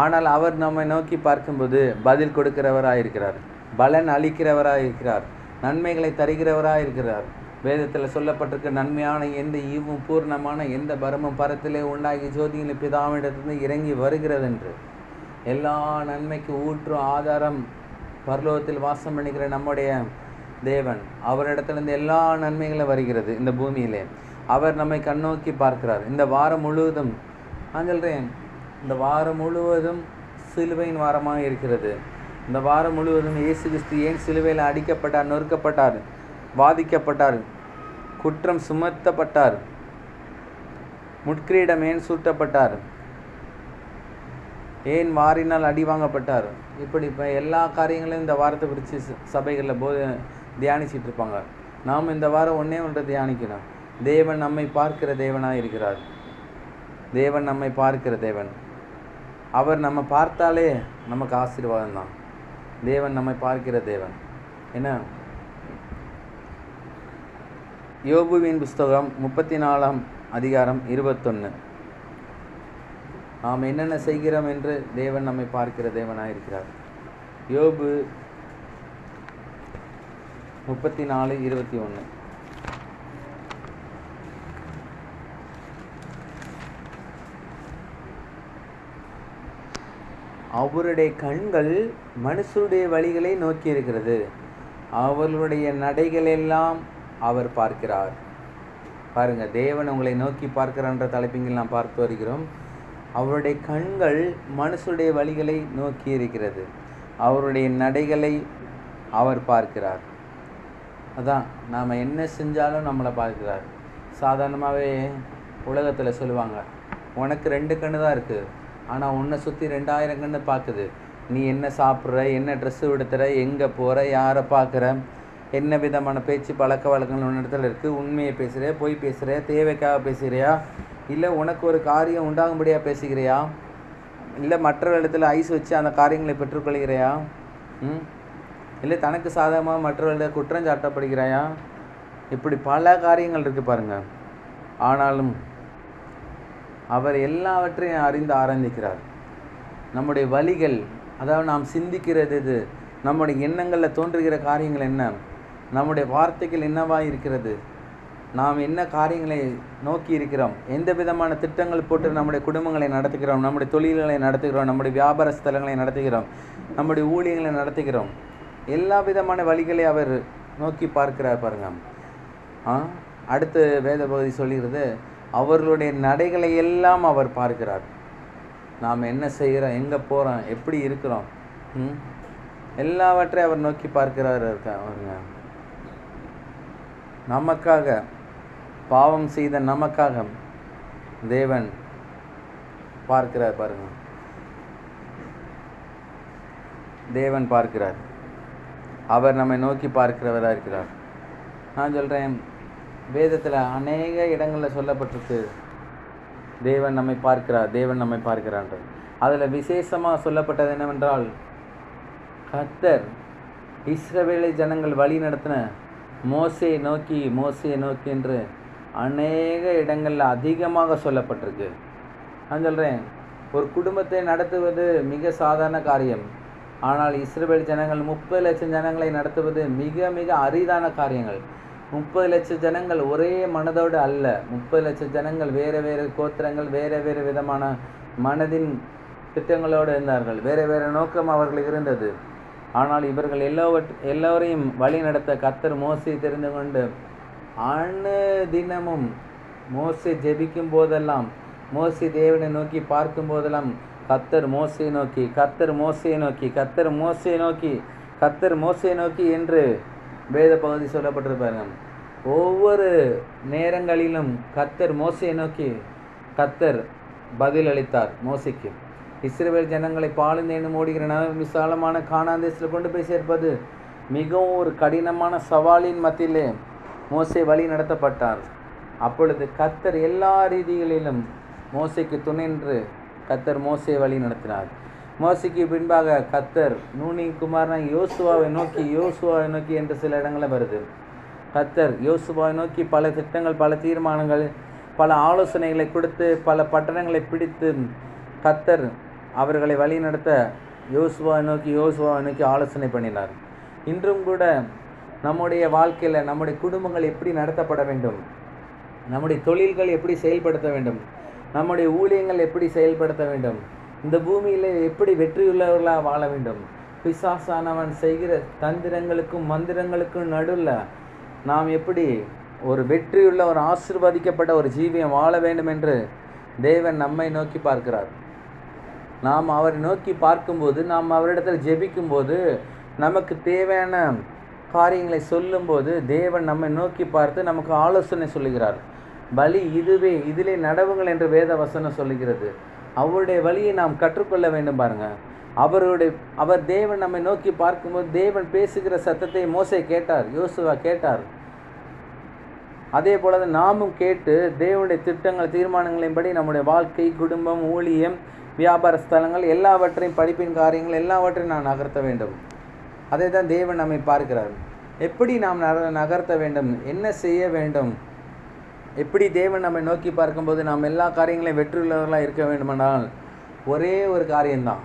ஆனால் அவர் நம்மை நோக்கி பார்க்கும்போது பதில் கொடுக்கிறவராக இருக்கிறார், பலன் அளிக்கிறவராக இருக்கிறார், நன்மைகளை தருகிறவராக இருக்கிறார். வேதத்தில் சொல்லப்பட்டிருக்க நன்மையான எந்த ஈவும் பூர்ணமான எந்த பரமும் பரத்திலே உண்டாகி ஜோதியின் பிதாவிடத்திலிருந்து இறங்கி வருகிறது என்று. எல்லா நன்மைக்கு ஊற்றும் ஆதாரம் பரலோகத்தில் வாசம் பண்ணிக்கிற நம்முடைய தேவன். அவரிடத்திலிருந்து எல்லா நன்மைகளும் வருகிறது இந்த பூமியிலே. அவர் நம்மை கண்ணோக்கி பார்க்கிறார். இந்த வாரம் முழுவதும் நான் சொல்கிறேன், இந்த வாரம் முழுவதும் சிலுவையின் வாரமாக இருக்கிறது. இந்த வாரம் முழுவதும் இயேசு கிறிஸ்து ஏன் சிலுவையில் அடிக்கப்பட்டார், நொறுக்கப்பட்டார், வாதிக்கப்பட்டார், குற்றம் சுமத்தப்பட்டார், முட்கிரீடம் ஏன் சூட்டப்பட்டார், ஏன் வாரினால் அடி வாங்கப்பட்டார், இப்படி இப்போ எல்லா காரியங்களையும் இந்த வாரத்தை குறித்து சபைகளில் தியானிச்சிட்டு இருப்பாங்க. நாம் இந்த வாரம் ஒன்று தியானிக்கணும். தேவன் நம்மை பார்க்கிற தேவனாக இருக்கிறார். தேவன் நம்மை பார்க்கிற தேவன். அவர் நம்ம பார்த்தாலே நமக்கு ஆசீர்வாதம் தான். தேவன் நம்மை பார்க்கிற தேவன். என்ன, யோபுவின் புஸ்தகம் 34 அதிகாரம் 21. நாம் என்னென்ன செய்கிறோம் என்று தேவன் நம்மை பார்க்கிற தேவனாக இருக்கிறார். யோபு 34:21. அவருடைய கண்கள் மனுஷருடைய வழிகளை நோக்கி இருக்கிறது, அவர்களுடைய நடைகளெல்லாம் அவர் பார்க்கிறார். பாருங்க, தேவன் உங்களை நோக்கி பார்க்கிறான்ற தலைப்பிங்கில் நாம் பார்த்து வருகிறோம். அவருடைய கண்கள் மனுஷருடைய வழிகளை நோக்கி இருக்கிறது, அவருடைய நடைகளை அவர் பார்க்கிறார். அதான் நாம் என்ன செஞ்சாலும் நம்மளை பார்க்கிறார். சாதாரணமாகவே உலகத்தில் சொல்லுவாங்க, உனக்கு 2 கண்ணு தான் இருக்குது, ஆனால் உன்னை சுற்றி 2000 கண்ணு பார்க்குது. நீ என்ன சாப்பிட்ற, என்ன ட்ரெஸ்ஸு உடுத்துற, எங்கே போகிற, யாரை பார்க்குற, என்ன விதமான பேச்சு பழக்க வழக்கங்கள் உன் இடத்துல இருக்குது, உண்மையை பேசுகிறியா, பொய் பேசுகிறியா, தேவைக்காக பேசுகிறியா, இல்லை உனக்கு ஒரு காரியம் உண்டாகும்படியாக பேசுகிறியா, இல்லை மற்றவர்களிடத்தில் ஐஸ் வச்சு அந்த காரியங்களை பெற்றுக்கொள்கிறையா, இல்லை தனக்கு சாதகமாக மற்றவர்களிட குற்றம் சாட்டப்படுகிறாயா, இப்படி பல காரியங்கள் இருக்குது பாருங்கள். ஆனாலும் அவர் எல்லாவற்றையும் அறிந்து ஆரம்பிக்கிறார். நம்முடைய வழிகள், அதாவது நாம் சிந்திக்கிறது இது, நம்முடைய எண்ணங்களில் தோன்றுகிற காரியங்கள் என்ன, நம்முடைய வார்த்தைகள் என்னவாக இருக்கிறது, நாம் என்ன காரியங்களை நோக்கி இருக்கிறோம், எந்த விதமான திட்டங்கள் போட்டு நம்முடைய குடும்பங்களை நடத்துகிறோம், நம்முடைய தொழில்களை நடத்துகிறோம், நம்முடைய வியாபார ஸ்தலங்களை நடத்துகிறோம், நம்முடைய ஊழியங்களை நடத்துகிறோம், எல்லா விதமான வழிகளை அவர் நோக்கி பார்க்கிறார் பாருங்க. அடுத்து வேத பகுதி சொல்கிறது, அவர்களுடைய நடைகளை எல்லாம் அவர் பார்க்கிறார். நாம் என்ன செய்கிறோம், எங்கே போகிறோம், எப்படி இருக்கிறோம், எல்லாவற்றையும் அவர் நோக்கி பார்க்கிறார் அவருங்க. நமக்காக, பாவம் செய்த நமக்காக தேவன் பார்க்கிறார் பாருங்க. தேவன் பார்க்கிறார், அவர் நம்மை நோக்கி பார்க்கிறவராக இருக்கிறார். நான் சொல்கிறேன், வேதத்தில் அநேக இடங்களில் சொல்லப்பட்டிருக்கு தேவன் நம்மை பார்க்கிறார், தேவன் நம்மை பார்க்கிறான்றது. அதில் விசேஷமாக சொல்லப்பட்டது என்னவென்றால், கர்த்தர் இஸ்ரவேலை ஜனங்கள் வழி நடத்தின மோசேயை நோக்கி என்று அநேக இடங்களில் அதிகமாக சொல்லப்பட்டிருக்கு. நான் சொல்கிறேன், ஒரு குடும்பத்தை நடத்துவது மிக சாதாரண காரியம். ஆனால் இஸ்ரவேல் ஜனங்கள் 30 லட்சம் ஜனங்களை நடத்துவது மிக மிக அரிதான காரியங்கள். 30 லட்சம் ஜனங்கள் ஒரே மனதோடு அல்ல, 30 லட்சம் ஜனங்கள் வேறு வேறு கோத்திரங்கள், வேறு வேறு விதமான மனதின் திட்டங்களோடு இருந்தார்கள், வேறு வேறு நோக்கம் அவர்களுக்கு இருந்தது. ஆனால் இவர்கள் எல்லோரையும் வழி நடத்த கர்த்தர் மோசே தெரிந்து கொண்டு தினமும் மோசே ஜெபிக்கும் போதெல்லாம், மோசே தேவனை நோக்கி பார்க்கும் போதெல்லாம் கர்த்தர் மோசே நோக்கி என்று வேத பகுதி சொல்லப்பட்டிருப்பாங்க. ஒவ்வொரு நேரங்களிலும் கர்த்தர் மோசேயை நோக்கி கர்த்தர் பதில் அளித்தார் மோசேக்கு. இஸ்ரவேல் ஜனங்களை பாலுந்தேனும் ஓடுகிற விசாலமான கானான் தேசத்தில் கொண்டு போய் சேர்ப்பது மிகவும் ஒரு கடினமான சவாலின் மத்தியிலே மோசே வழி நடத்தப்பட்டார். அப்பொழுது கர்த்தர் எல்லா ரீதிகளிலும் மோசேக்கு துணைன்று கர்த்தர் மோசே வழி நடத்தினார். மோசேக்கு பின்பாக கர்த்தர் நூனின் குமாரன் யோசுவாவை நோக்கி என்று சில இடங்களில் வருது. கர்த்தர் யோசுவாவை நோக்கி பல திட்டங்கள், பல தீர்மானங்கள், பல ஆலோசனைகளை கொடுத்து பல பட்டணங்களை பிடித்து கர்த்தர் அவர்களை வழி நடத்த யோசுவாவை நோக்கி ஆலோசனை பண்ணினார். இன்றும் கூட நம்முடைய வாழ்க்கையில் நம்முடைய குடும்பங்கள் எப்படி நடத்தப்பட வேண்டும், நம்முடைய தொழில்கள் எப்படி செயல்படுத்த வேண்டும், நம்முடைய ஊழியங்கள் எப்படி செயல்படுத்த வேண்டும், இந்த பூமியில் எப்படி வெற்றியுள்ளவர்களாக வாழ வேண்டும், பிசாசானவன் செய்கிற தந்திரங்களுக்கும் மந்திரங்களுக்கும் நடுவில் நாம் எப்படி ஒரு வெற்றியுள்ள ஒரு ஆசீர்வதிக்கப்பட்ட ஒரு ஜீவியம் வாழ வேண்டும் என்று தேவன் நம்மை நோக்கி பார்க்கிறார். நாம் அவரை நோக்கி பார்க்கும்போது, நாம் அவரிடத்தில் ஜெபிக்கும்போது, நமக்கு தேவையான காரியங்களை சொல்லும்போது தேவன் நம்மை நோக்கி பார்த்து நமக்கு ஆலோசனை சொல்லுகிறார். வழி இதுவே, இதிலே நடவுங்கள் என்று வேத வசனம் சொல்லுகிறது. அவருடைய வழியை நாம் கற்றுக்கொள்ள வேண்டும் பாருங்கள். அவர் தேவன் நம்மை நோக்கி பார்க்கும்போது தேவன் பேசுகிற சத்தத்தை மோசே கேட்டார், யோசுவா கேட்டார். அதே போல நாமும் கேட்டு தேவனுடைய திட்டங்கள், தீர்மானங்களின்படி நம்முடைய வாழ்க்கை, குடும்பம், ஊழியம், வியாபார ஸ்தலங்கள் எல்லாவற்றையும், படிப்பின் காரியங்கள் எல்லாவற்றையும் நாம் நகர்த்த வேண்டும். அதை தான் தேவன் நம்மை பார்க்கிறார். எப்படி நாம் நகர்த்த வேண்டும், என்ன செய்ய வேண்டும், எப்படி தேவன் நம்மை நோக்கி பார்க்கும்போது நாம் எல்லா காரியங்களையும் வெற்றியுள்ளவர்களாக இருக்க வேண்டுமானால் ஒரே ஒரு காரியம்தான்.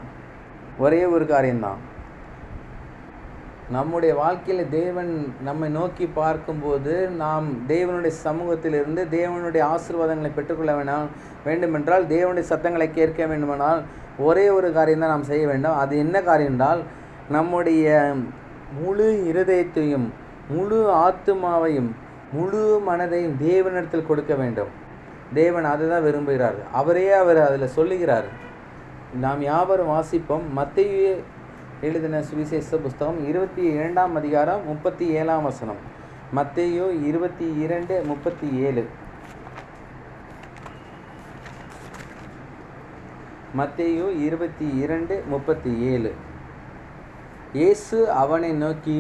நம்முடைய வாழ்க்கையில் தேவன் நம்மை நோக்கி பார்க்கும்போது நாம் தேவனுடைய சமூகத்திலிருந்து தேவனுடைய ஆசீர்வாதங்களை பெற்றுக்கொள்ள வேண்டுமென்றால், தேவனுடைய சத்தங்களை கேட்க வேண்டுமானால் ஒரே ஒரு காரியம்தான் நாம் செய்ய வேண்டும். அது என்ன காரியம் என்றால், நம்முடைய முழு இருதயத்தையும், முழு ஆத்துமாவையும், முழு மனதையும் தேவனிடத்தில் கொடுக்க வேண்டும். தேவன் அதை தான் விரும்புகிறார். அவர் அதில் சொல்லுகிறார். நாம் யாவரும் வாசிப்போம். மத்தேயு எழுதின சுவிசேஷ புஸ்தகம் 22 அதிகாரம் 37 வசனம். மத்தேயு 22:37. மத்தேயு 22:37. இயேசு அவனை நோக்கி,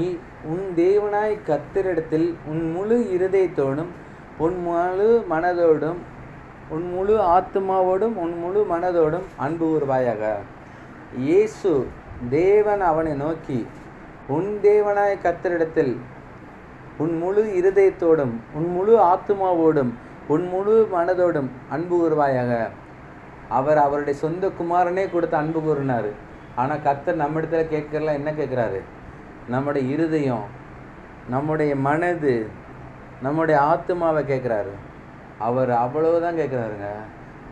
உன் தேவனாய் கர்த்தரிடத்தில் உன் முழு இருதயத்தோடும் உன் முழு மனதோடும் உன் முழு ஆத்துமாவோடும் உன் முழு மனதோடும் அன்பு கூர்வாயாக. இயேசு தேவன் அவனை நோக்கி, உன் தேவனாய் கர்த்தரிடத்தில் உன் முழு இருதயத்தோடும் உன் முழு ஆத்துமாவோடும் உன் முழு மனதோடும் அன்பு கூர்வாயாக. அவருடைய சொந்த குமாரனே கொடுத்து அன்பு கூறினார். ஆனால் கர்த்தர் நம்ம இடத்துல கேட்கறலாம் என்ன கேட்குறாரு? நம்முடைய இருதயம், நம்முடைய மனது, நம்முடைய ஆத்துமாவை கேட்குறாரு. அவர் அவ்வளவுதான் கேட்குறாருங்க.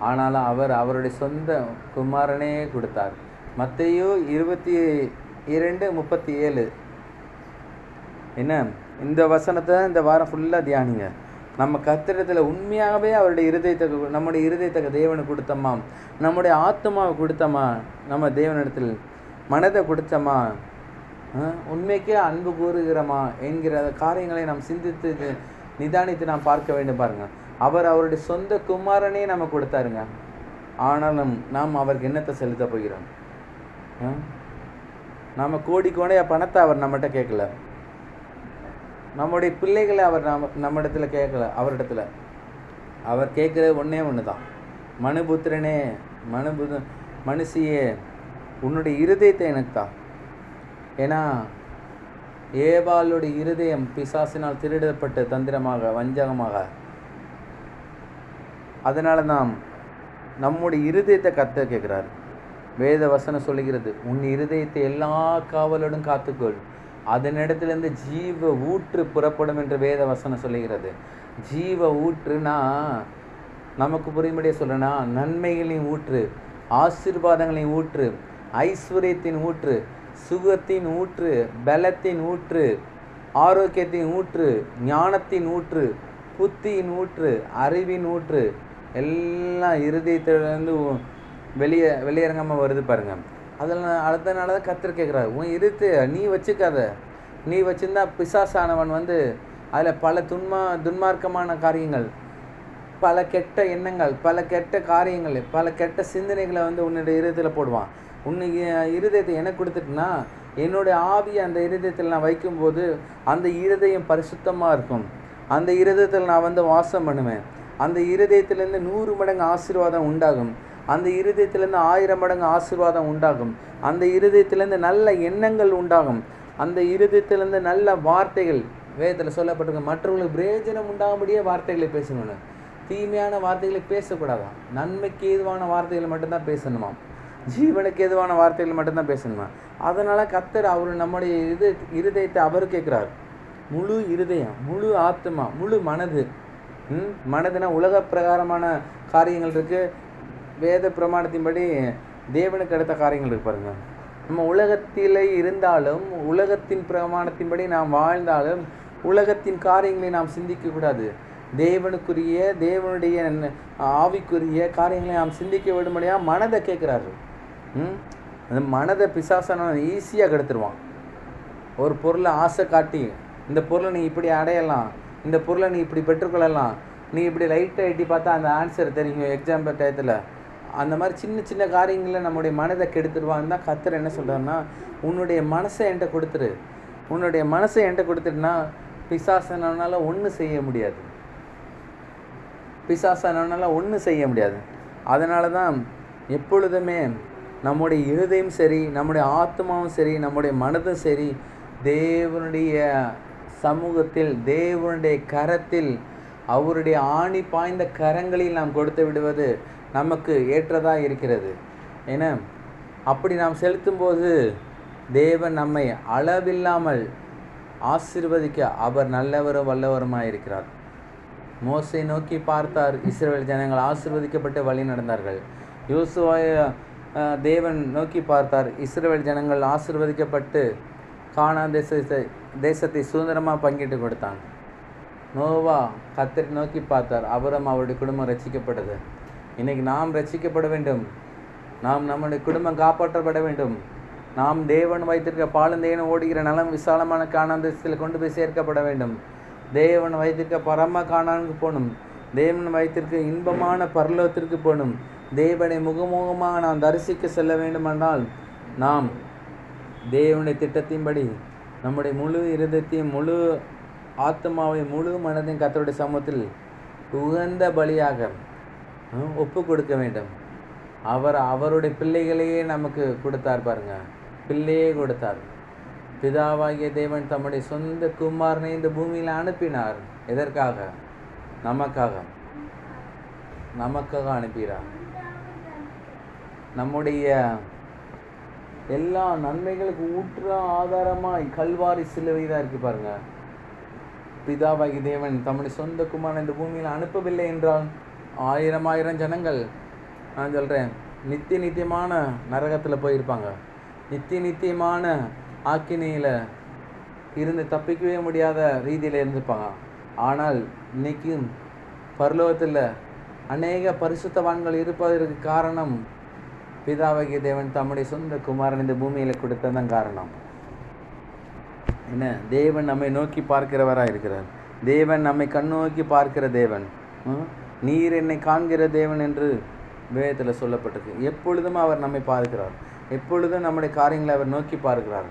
ஆனாலும் அவருடைய சொந்த குமாரனே கொடுத்தார். மத்தேயு 22:37. என்ன இந்த வசனத்தை இந்த வாரம் ஃபுல்லாக தியானிங்க. நம்ம கர்த்தரிடத்தில் உண்மையாகவே அவருடைய நம்முடைய இருதயத்தை தேவனுக்கு கொடுத்தோமா, நம்முடைய ஆத்மாவை கொடுத்தோமா, நம்ம தேவனிடத்தில் மனதை கொடுத்தோமா, உண்மைக்கே அன்பு கூறுகிறோமா என்கிற காரியங்களை நாம் சிந்தித்து நிதானித்து நாம் பார்க்க வேண்டும். பாருங்கள், அவருடைய சொந்த குமாரனே நம்ம கொடுத்தாருங்க. ஆனாலும் நாம் அவருக்கு என்னத்தை செலுத்த போகிறோம்? நம்ம கோடிக்கோடைய பணத்தை அவர் நம்மகிட்ட கேட்கல. நம்முடைய பிள்ளைகளை அவர் நம்மிடத்துல கேட்கல. அவரிடத்துல அவர் கேட்குறது ஒன்று தான், மனுபுத்திரனே, மனுஷியே, உன்னுடைய இருதயத்தை எனக்கு தான். ஏன்னா ஏவாளுடைய இருதயம் பிசாசினால் திருடப்பட்டு தந்திரமாக வஞ்சகமாக, அதனால நாம் நம்முடைய இருதயத்தை கர்த்தர் கேட்குறாரு. வேத வசனம் சொல்லுகிறது, உன் இருதயத்தை எல்லா காவலோடும் காத்துக்கொள், அதனிடத்திலிருந்து ஜீவ ஊற்று புறப்படும் என்று வேத வசனம் சொல்லுகிறது. ஜீவ ஊற்றுனா நமக்கு புரியும்படியே சொல்லனா, நன்மைகளின் ஊற்று, ஆசீர்வாதங்களின் ஊற்று, ஐஸ்வர்யத்தின் ஊற்று, சுகத்தின் ஊற்று, பலத்தின் ஊற்று, ஆரோக்கியத்தின் ஊற்று, ஞானத்தின் ஊற்று, புத்தியின் ஊற்று, அறிவின் ஊற்று எல்லாம் இருதயத்திலிருந்து வெளியிறங்காமல் வருது பாருங்க. அதனால தான் கர்த்தர் கேட்குறாரு, உன் இருதயத்தை நீ வச்சுக்காத. நீ வச்சுருந்தா பிசாசானவன் அதில் பல துன்மார்க்கமான காரியங்கள், பல கெட்ட எண்ணங்கள், பல கெட்ட காரியங்கள், பல கெட்ட சிந்தனைகளை உன்னுடைய இருதயத்தில் போடுவான். உன்னுடைய இருதயத்தை எனக்கு கொடுத்துட்டுனா என்னுடைய ஆவியை அந்த இருதயத்தில் நான் வைக்கும்போது அந்த இருதயம் பரிசுத்தமாக இருக்கும். அந்த இருதயத்தில் நான் வாசம் பண்ணுவேன். அந்த இருதயத்திலேருந்து 100 மடங்கு ஆசீர்வாதம் உண்டாகும். அந்த இருதயத்திலேருந்து 1000 மடங்கு ஆசீர்வாதம் உண்டாகும். அந்த இருதயத்திலேருந்து நல்ல எண்ணங்கள் உண்டாகும். அந்த இருதயத்திலேருந்து நல்ல வார்த்தைகள், வேதத்தில் சொல்லப்பட்டிருக்க, மற்றவர்களுக்கு பிரயோஜனம் உண்டாகும்படியே வார்த்தைகளை பேசணும்னு. தீமையான வார்த்தைகளை பேசக்கூடாதான். நன்மைக்கு ஏதுவான வார்த்தைகளை மட்டும்தான் பேசணுமா, ஜீவனுக்கு ஏதுவான வார்த்தைகள் மட்டும்தான் பேசணுமா. அதனால் கர்த்தர் நம்முடைய இருதயத்தை அவர் கேட்குறார். முழு இருதயம், முழு ஆத்மா, முழு மனது. மனதுனா உலக பிரகாரமான காரியங்கள் இருக்குது, வேத பிரமாணத்தின்படி தேவனுக்கு அடுத்த காரியங்கள் இருக்கு பாருங்க. நம்ம உலகத்திலே இருந்தாலும் உலகத்தின் பிரமாணத்தின்படி நாம் வாழ்ந்தாலும் உலகத்தின் காரியங்களை நாம் சிந்திக்கக்கூடாது. தேவனுக்குரிய, தேவனுடைய ஆவிக்குரிய காரியங்களை நாம் சிந்திக்க விடும்படியாக மனதை கேட்குறாரு. அந்த மனதை பிசாசான ஈஸியாக கெடுத்துருவான். ஒரு பொருளை ஆசை காட்டி, இந்த பொருளை நீ இப்படி அடையலாம், இந்த பொருளை நீ இப்படி பெற்றுக்கொள்ளலாம், நீ இப்படி லைட்டாக எட்டி பார்த்தா அந்த ஆன்சர் தெரியும் எக்ஸாம் டயத்தில், அந்த மாதிரி சின்ன சின்ன காரியங்களில் நம்முடைய மனதை கெடுத்துடுவான்னு தான் கர்த்தர் என்ன சொல்கிறாருன்னா, உன்னுடைய மனசை என்கிட்ட கொடுத்துரு. உன்னுடைய மனசை என்கிட்ட கொடுத்துட்டுனா பிசாசனால ஒன்றும் செய்ய முடியாது. பிசாசனால ஒன்றும் செய்ய முடியாது. அதனால தான் எப்பொழுதுமே நம்முடைய இருதயம் சரி, நம்முடைய ஆத்மாவும் சரி, நம்முடைய மனதும் சரி, தேவனுடைய சமூகத்தில், தேவனுடைய கரத்தில், அவருடைய ஆணி பாய்ந்த கரங்களில் நாம் கொடுத்து விடுவது நமக்கு ஏற்றதாக இருக்கிறது. ஏன்னா அப்படி நாம் செலுத்தும்போது தேவன் நம்மை அளவில்லாமல் ஆசீர்வதிக்க அவர் நல்லவரும் வல்லவருமாக இருக்கிறார். மோசை நோக்கி பார்த்தார், இஸ்ரவேல் ஜனங்கள் ஆசீர்வதிக்கப்பட்டு வழி நடந்தார்கள். யோசுவாவை தேவன் நோக்கி பார்த்தார், இஸ்ரவேல் ஜனங்கள் ஆசீர்வதிக்கப்பட்டு கானான் தேசத்தை சுதந்திரமாக பங்கிட்டு கொடுத்தான். நோவா கர்த்தரை நோக்கி பார்த்தார், அவரும் அவருடைய குடும்பம் ரட்சிக்கப்பட்டது. இன்றைக்கி நாம் ரட்சிக்கப்பட வேண்டும். நாம் நம்முடைய குடும்பம் காப்பாற்றப்பட வேண்டும். நாம் தேவன் வைத்திருக்க பாலந்தேனும் ஓடுகிற நலம் விசாலமான கானான் தேசத்தில் கொண்டு போய் சேர்க்கப்பட வேண்டும். தேவன் வைத்திருக்க பரம கானானுக்கு போகணும். தேவன் வைத்திருக்க இன்பமான பரலோகத்திற்கு போகணும். தேவனை முகமுகமாக நாம் தரிசிக்க செல்ல வேண்டுமென்றால் நாம் தேவனுடைய திட்டத்தின்படி நம்முடைய முழு இருதயத்தையும் முழு ஆத்மாவை முழு மனதையும் கர்த்தருடைய சமூகத்தில் உகந்த பலியாக ஒப்பு கொடுக்க வேண்டும். அவருடைய பிள்ளைகளையே நமக்கு கொடுத்தார் பாருங்க, பிள்ளையே கொடுத்தார். பிதாவாகிய தேவன் தம்முடைய சொந்த குமாரனை இந்த பூமியில் அனுப்பினார். எதற்காக? நமக்காக அனுப்பினார். நம்முடைய எல்லா நன்மைகளுக்கு ஊற்ற ஆதாரமாய் கல்வாரி சிலுவை தான் இருக்கு பாருங்க. பிதாவாகிய தேவன் தம்முடைய சொந்த குமாரனை இந்த பூமியில் அனுப்பவில்லை என்றால் ஆயிரம் ஜனங்கள், நான் சொல்கிறேன், நித்தியமான நரகத்தில் போயிருப்பாங்க. நித்தியமான ஆக்கினையில் இருந்து தப்பிக்கவே முடியாத ரீதியில் இருந்துப்பாங்க. ஆனால் இன்னைக்கும் பரலோகத்தில் அநேக பரிசுத்தவான்கள் இருப்பதற்கு காரணம் பிதாவாகிய தேவன் தம்முடைய சொந்த குமாரன் இந்த பூமியில் கொடுத்ததான் காரணம். என்ன? தேவன் நம்மை நோக்கி பார்க்கிறவராக இருக்கிறார். தேவன் நம்மை கண்ணோக்கி பார்க்கிற தேவன். நீர் என்னை காண்கிற தேவன் என்று வேதத்தில் சொல்லப்பட்டிருக்கு. எப்பொழுதும் அவர் நம்மை பார்க்கிறார். எப்பொழுதும் நம்முடைய காரியங்களை அவர் நோக்கி பார்க்கிறார்.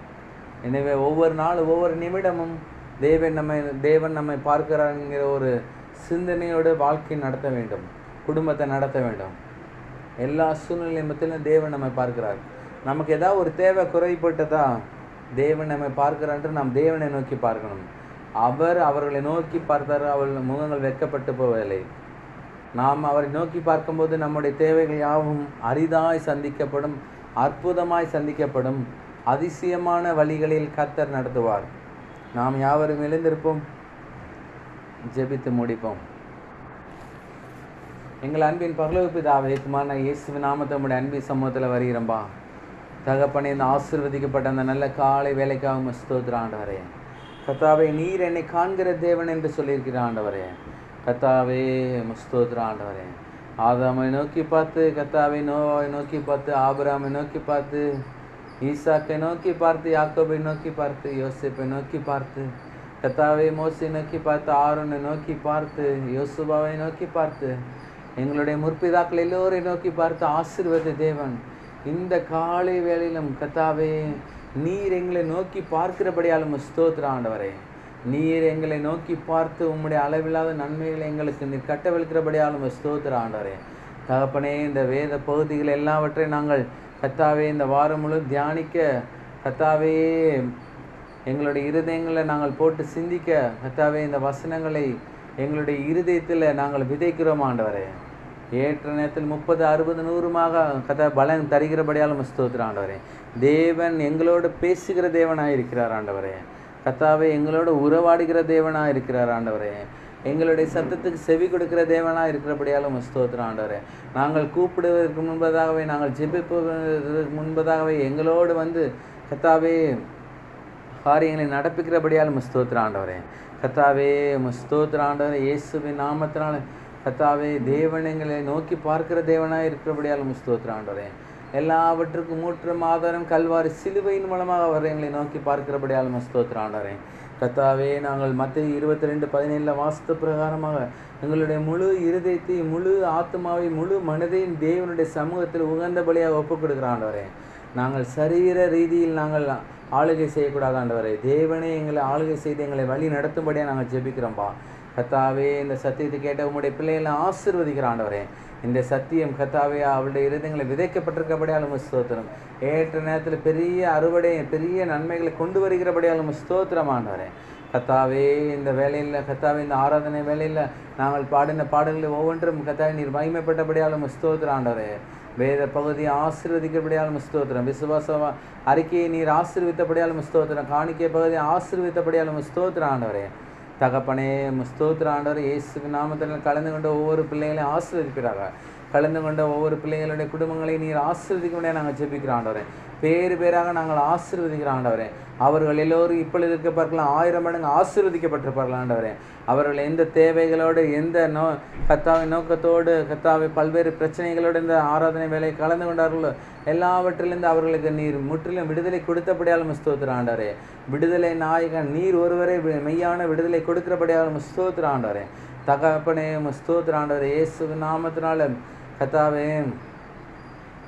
எனவே ஒவ்வொரு நாள் ஒவ்வொரு நிமிடமும் தேவன் நம்மை பார்க்கிறாருங்கிற ஒரு சிந்தனையோடு வாழ்க்கை நடத்த வேண்டும், குடும்பத்தை நடத்த வேண்டும். எல்லா சூழ்நிலை மத்தியிலும் தேவன் நம்மை பார்க்கிறார். நமக்கு ஏதாவது ஒரு தேவை குறைபட்டதா தேவன் நம்மை பார்க்கிறான்ட்டு நாம் தேவனை நோக்கி பார்க்கணும். அவர்களை நோக்கி பார்த்தார், அவர்கள் முகங்கள் வெட்கப்பட்டு போவதில்லை. நாம் அவரை நோக்கி பார்க்கும்போது நம்முடைய தேவைகள் யாவும் அரிதாய் சந்திக்கப்படும், அற்புதமாய் சந்திக்கப்படும். அதிசயமான வழிகளில் கர்த்தர் நடத்துவார். நாம் யாவரும் எழுந்திருப்போம், ஜெபித்து முடிப்போம். எங்கள் அன்பின் பரலோக பிதாவே, குமாரனாகிய இயேசுவின் நாமத்தை உம்முடைய அன்பின் சமூகத்தில் வருகிறோம்பா. தகப்பனே, இந்த ஆசீர்வதிக்கப்பட்ட அந்த நல்ல காலை வேலைக்காக ஸ்தோத்திரம் ஆண்டவரே. கர்த்தாவே, நீர் என்னை காண்கிற தேவன் என்று சொல்லியிருக்கிற ஆண்டவரே. கர்த்தாவே, ஸ்தோத்திரம் ஆண்டவரே. ஆதாமை நோக்கி பார்த்து, கர்த்தாவை நோவாவை நோக்கி பார்த்து, ஆபிரகாமை நோக்கி பார்த்து, ஈசாக்கை நோக்கி பார்த்து, யாக்கோபை நோக்கி பார்த்து, யோசேப்பை நோக்கி பார்த்து, கர்த்தாவை மோசை நோக்கி பார்த்து, ஆரோனை நோக்கி பார்த்து, யோசுவாவை நோக்கி பார்த்து, எங்களுடைய முற்பிதாக்கள் எல்லோரை நோக்கி பார்த்து ஆசீர்வதி தேவன். இந்த காலை வேளையிலும் கர்த்தாவே, நீர் எங்களை நோக்கி பார்க்கிறபடியாலும் ஸ்தோத்திரம் ஆண்டவரே. நீர் எங்களை நோக்கி பார்த்து உம்முடைய அளவில்லாத நன்மைகளை எங்களுக்கு நீர் கட்டவிழ்க்கிறபடியாலும் ஸ்தோத்திரம் ஆண்டவரே. தகப்பனே, இந்த வேத பகுதிகள் எல்லாவற்றையும் நாங்கள் கர்த்தாவே இந்த வாரம் முழு தியானிக்க, கர்த்தாவே எங்களுடைய இருதயங்களை நாங்கள் போட்டு சிந்திக்க, கர்த்தாவே இந்த வசனங்களை எங்களுடைய இருதயத்தில் நாங்கள் விதைக்கிறோம் ஆண்டவரே. ஏற்ற நேரத்தில் 30, 60, 100 பலன் தருகிறபடியாலும் ஸ்தோத்திரம் ஆண்டவரே. தேவன் எங்களோடு பேசுகிற தேவனாக இருக்கிறார் ஆண்டவரே. கர்த்தாவே, எங்களோடு உறவாடுகிற தேவனாக இருக்கிறார் ஆண்டவரே. எங்களுடைய சத்தத்துக்கு செவி கொடுக்கிற தேவனாக இருக்கிறபடியாலும் ஸ்தோத்திரம் ஆண்டவரே. நாங்கள் கூப்பிடுவதற்கு முன்பதாகவே, நாங்கள் ஜெபிப்பதற்கு முன்பதாகவே எங்களோடு வந்து கர்த்தாவே காரியங்களை நடப்பிக்கிறபடியாலும் ஸ்தோத்திரம் ஆண்டவரே. கர்த்தாவே, ஸ்தோத்திரம் ஆண்டவரே. இயேசுவின் நாமத்தினால கர்த்தாவே, தேவன் எங்களை நோக்கி பார்க்கிற தேவனாக இருக்கிறபடியாலும் ஸ்தோத்திரம் ஆண்டவரே. எல்லாவற்றுக்கும் மூற்றும் ஆதாரம் கல்வாரி சிலுவையின் மூலமாக அவர் எங்களை நோக்கி பார்க்கிறபடியாலும் ஸ்தோத்திரம் ஆண்டவரே. கர்த்தாவே, நாங்கள் மத்தேயு 22:17 வாசித்த பிரகாரமாக எங்களுடைய முழு இருதயத்தையும் முழு ஆத்மாவை முழு மனதையும் தேவனுடைய சமூகத்தில் உகந்த பலியாக ஒப்புக் கொடுக்கிற ஆண்டவரே. நாங்கள் சரீர ரீதியில் நாங்கள் ஆளுகை செய்யக்கூடாது ஆண்டவரே. தேவனே எங்களை ஆளுகை செய்து எங்களை வழி நடத்தும்படியாக நாங்கள் ஜெபிக்கிறோம்பா. கர்த்தாவே, இந்த சத்தியத்தை கேட்ட உங்களுடைய பிள்ளைகளை ஆசீர்வதிக்கிற ஆண்டவரே. இந்த சத்தியம் கர்த்தாவே அவளுடைய இருதயங்களை விதைக்கப்பட்டிருக்கபடியாலும் ஸ்தோத்திரம். ஏற்ற நேரத்தில் பெரிய அறுவடை, பெரிய நன்மைகளை கொண்டு வருகிறபடியாலும் ஸ்தோத்திரம் ஆண்டவரே. கர்த்தாவே, இந்த வேலையில் கர்த்தாவே இந்த ஆராதனை வேலையில் நாங்கள் பாடின பாடல்கள் ஒவ்வொன்றும் கர்த்தாவே நீர் மகிமைப்பட்டபடியாலும் ஸ்தோத்திரம் ஆண்டவரே. வேத பகுதியை ஆசீர்வதிக்கிறபடியாலும் ஸ்தோத்திரம். விசுவாச அறிக்கையை நீர் ஆசீர்வித்தபடியாலும் ஸ்தோத்திரம். காணிக்கை பகுதியை ஆசீர்வித்தபடியாலும் ஸ்தோத்திரம் ஆண்டவரே. தகப்பனே, ஸ்தோத்திரம் ஆண்டவரே. இயேசுவின் நாமத்தில் கலந்து கொண்ட ஒவ்வொரு பிள்ளைகளையும் ஆசீர்வதிக்கிறாங்க. கலந்து கொண்ட ஒவ்வொரு பிள்ளைகளுடைய குடும்பங்களை நீர் ஆசீர்வதிக்க முடியாது நாங்கள் ஜெபிக்கிறோம் ஆண்டவரே. பேராக நாங்கள் ஆசீர்வதிக்கிறோம் ஆண்டவரே. அவர்கள் எல்லோரும் இப்பொழுது இருக்கப்பட்டாலும் 1000 மடங்கு ஆசீர்வதிக்கப்பட்டிருப்பார்கள் ஆண்டவரே. அவர்கள் எந்த தேவைகளோடு, எந்த கர்த்தாவின் நோக்கத்தோடு, கர்த்தாவை பல்வேறு பிரச்சனைகளோடு இந்த ஆராதனை வேலையை கலந்து கொண்டார்களோ எல்லாவற்றிலிருந்து அவர்களுக்கு நீர் முற்றிலும் விடுதலை கொடுத்தபடியாலும் ஸ்தோத்திரம் ஆண்டவரே. விடுதலை நாயகன் நீர் ஒருவரே மெய்யான விடுதலை கொடுக்கிறபடியாலும் ஸ்தோத்திரம் ஆண்டவரே. தகப்பனே, ஸ்தோத்திரம் ஆண்டவரே. இயேசுவின் நாமத்தினால கர்த்தாவே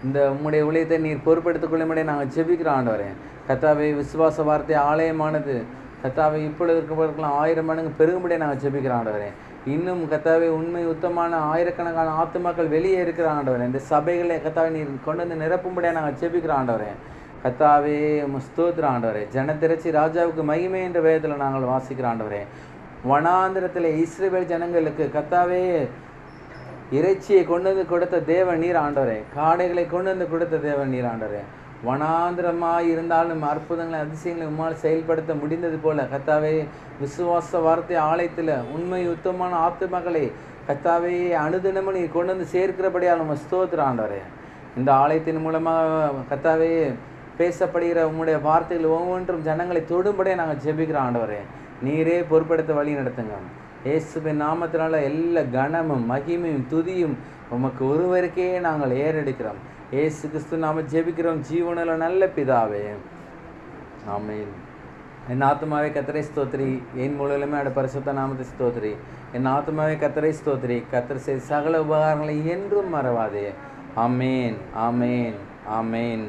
இந்த உம்முடைய ஊழியத்தை நீர் பொறுப்பெடுத்துக் கொள்ளும்படி நாங்கள் ஜெபிக்கிறோம் ஆண்டவரே. கர்த்தாவே, விசுவாச வார்த்தை ஆலயமானது கர்த்தாவே இப்பொழுது இருக்கிறவர்களும் 1000 மடங்கு பெருகும்படி நாங்கள் ஜெபிக்கிறோம் ஆண்டவரே. இன்னும் கர்த்தாவே, உண்மை உத்தமான ஆயிரக்கணக்கான ஆத்துமாக்கள் வெளியே இருக்கிற ஆண்டவரே. இந்த சபைகளை கர்த்தாவே நீர் கொண்டு வந்து நிரப்பும்படியாக நாங்கள் ஜெபிக்கிறோம் ஆண்டவரே. கர்த்தாவே, ஸ்தோத்திரம் ஆண்டவரே. ஜனத்திரட்சி ராஜாவுக்கு மகிமை என்ற வேதத்தில் நாங்கள் வாசிக்கிறோம் ஆண்டவரே. வனாந்திரத்தில் இஸ்ரவேல் ஜனங்களுக்கு கர்த்தாவே இறைச்சியை கொண்டு வந்து கொடுத்த தேவன் நீர் ஆண்டவரே. காடைகளை கொண்டு வந்து கொடுத்த தேவன் நீர் ஆண்டவரே. வனாந்திரமாக இருந்தாலும் அற்புதங்களை அதிசயங்களை உம்மால் செயல்படுத்த முடிந்தது போல கர்த்தாவே, விசுவாச வார்த்தை ஆலயத்தில் உண்மை உத்தமமான ஆத்துமக்களை கர்த்தாவே அனுதினமும் நீர் கொண்டு வந்து சேர்க்கிறபடியால் நம்ம ஸ்தோத்திரம் ஆண்டவரே. இந்த ஆலயத்தின் மூலமாக கர்த்தாவே பேசப்படுகிற உம்முடைய வார்த்தைகள் ஒவ்வொன்றும் ஜனங்களை தொடும்படியே நாங்கள் ஜெபிக்கிறோம் ஆண்டவரே. நீரே பொறுப்படுத்த வழி நடத்துங்க. இயேசுவின் நாமத்தினால எல்லா கனமும் மகிமையும் துதியும் உமக்கு ஒருவருக்கே நாங்கள் ஏறெடுக்கிறோம். இயேசு கிறிஸ்து நாம ஜெபிக்கிறோம் ஜீவனுள்ள நல்ல பிதாவே, ஆமென். என் ஆத்துமாவே கர்த்தரை ஸ்தோத்திரி, என் முழுவதுமே அவருடைய பரிசுத்த நாமத்தை ஸ்தோத்திரி. என் ஆத்துமாவே கர்த்தரை ஸ்தோத்திரி, கர்த்தர் செய்த சகல உபகாரங்களை என்றும் மறவாதே. ஆமென், ஆமென், ஆமென்.